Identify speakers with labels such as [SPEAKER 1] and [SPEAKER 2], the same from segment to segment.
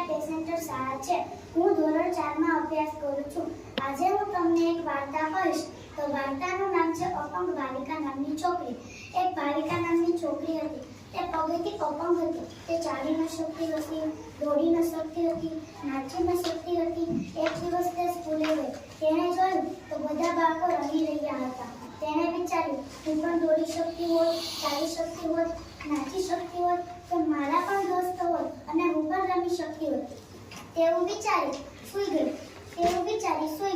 [SPEAKER 1] Kanaiya passenger શાળા છે. હું ધોરણ 4 માં અભ્યાસ કરું છું. આજે હું તમને એક વાર્તા કહીશ. તો વાર્તાનું નામ છે અપંગ ભાવિકા નામની છોકરી. એક ભાવિકા નામની છોકરી હતી. તે પગેથી અપંગ હતી. તે ચાલી ન શકતી હતી, દોડી ન શકતી હતી, નાચી ન શકતી હતી. એક દિવસ તે સ્કૂલે ગઈ. તેણે જોયું તો બધા બાળકો રમી રહ્યા હતા. તેણે વિચાર્યું, હું પણ દોડી શકતી હોત, ચાલી શકતી હોત, નાચી શકતી હોત તો મારા પણ દોસ્તો હોત અને હું પણ રમી શકતી હોત. તેવું વિચારી સૂઈ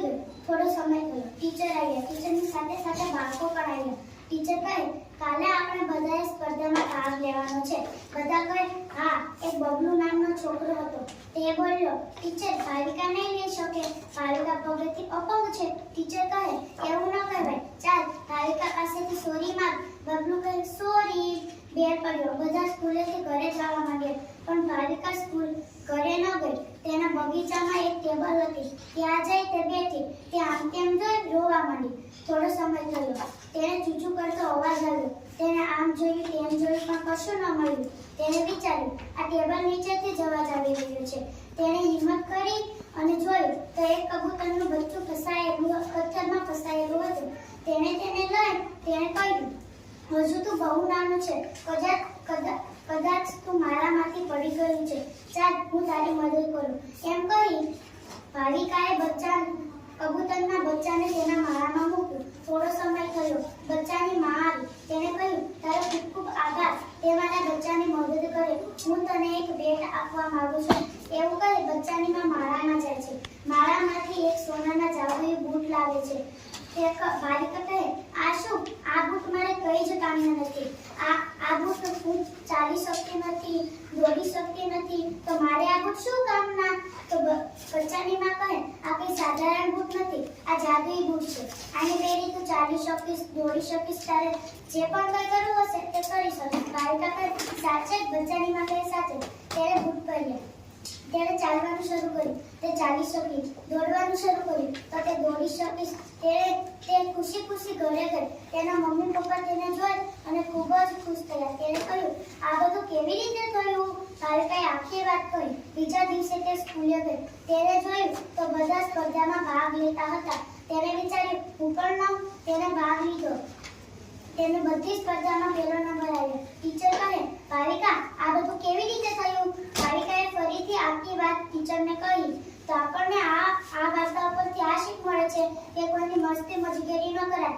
[SPEAKER 1] ગઈ. થોડો સમય ગયો. ટીચર આવ્યા. ટીચરની સાથે સાથે બાળકો પણ આવ્યા. ટીચર કહે, કાલે આપણે બધાએ સ્પર્ધામાં ભાગ લેવાનો છે. બધા કહે, હા. એક બબલુ નામનો છોકરો હતો. તે બોલ્યો, ટીચર, ભાવિકા નહીં લઈ શકે. ભાવિકા પગેથી અપંગ છે. ટીચર કહે, એવું ન કહેવાય. ચાલ, ભાવિકા પાસેથી સોરી માંગ. બબલુ કહે, સોરી. બેર પડ્યો. બધા સ્કૂલેથી ઘરે જવા માંડ્યા. પણ ભાવિકા સ્કૂલ ઘરે ન ગઈ. તેના બગીચામાં એક ટેબલ હતી. ત્યાં જઈ તે બેઠી. તે આમ તેમ જોઈ રોવા માંડી. થોડો સમય થયો. તેને ચૂચું કરતો અવાજ આવ્યો. તેને આમ જોયું તેમ જોયું પણ કશું ન મળ્યું. તેને વિચાર્યું, આ ટેબલ નીચેથી જ અવાજ આવી રહ્યો છે. તેણે હિંમત કરી અને જોયું તો એક કબૂતરનું બચ્ચું પથ્થરમાં ફસાયેલું હતું. તેણે કહ્યું, હજુ તું બહુ નાનું છે. કદાચ તું મારામાંથી પડી ગયું છે. ચાલ, હું તારી મદદ કરું. એમ કહી ભાવિકાએ કબૂતરના બચ્ચાને તેના માળામાં મૂક્યું. થોડો સમય થયો. બચ્ચાની માં આવી. તેણે કહ્યું, તારો ખૂબ ખૂબ આભાર. તે મારા બચ્ચાની મદદ કરે. હું તને એક ભેટ આપવા માંગુ છું. એવું કહી બચ્ચાની માં માળામાં જાય છે. માળામાંથી એક સોનાના જાદુઈ બૂટ લાવે છે. ભાવિકા કહે, આ શું? આ બૂટ મારે કઈ જ કામના નથી. આ બૂટ હું ચાલી શકતી નથી, દોડી શકતી નથી, તો મારે આ બૂટ શું કામના? તો બચ્ચાની માં કહે, આ કઈ સાધારણ બૂટ નથી, આ જાદુઈ બૂટ છે. આને પહેરી તું ચાલી શકીશ, દોડી શકીશ, તારે જે પણ કંઈ કરવું હશે તે કરી શકીશ. ભાવિકા કહે, સાચે જ? બચ્ચાની માં કહે, સાચે. ત્યારે બૂટ પહેર્યા. તેણે ચાલવાનું શરૂ કર્યું. તે ચાલી શકી. દોડવાનું શરૂ કર્યું તો તે દોડી શકીશ. તે ખુશી ખુશી ઘરે ગઈ. તેના મમ્મી પપ્પા તેને જોઈ અને ખૂબ જ ખુશ થયા. તેણે કહ્યું, આ બધું કેવી રીતે થયું? ભાવિકાએ આખી વાત કહી. બીજા દિવસે તે સ્કૂલે ગઈ. તેણે જોયું તો બધા સ્પર્ધામાં ભાગ લેતા હતા. તેણે વિચાર્યું, હું પણ લઉં. તેણે ભાગ લીધો. તેને બધી સ્પર્ધામાં પહેલો નંબર આવ્યો. ટીચર કહે, ભાવિકા, આ બધું કેવી રીતે થયું? ભાવિકાએ ફરીથી આખી વાત ટીચરને કહી. તો આપણને આ વાર્તા ઉપરથી આ શીખ મળે છે કે કોઈની મસ્તી મજગેરી ન કરાય.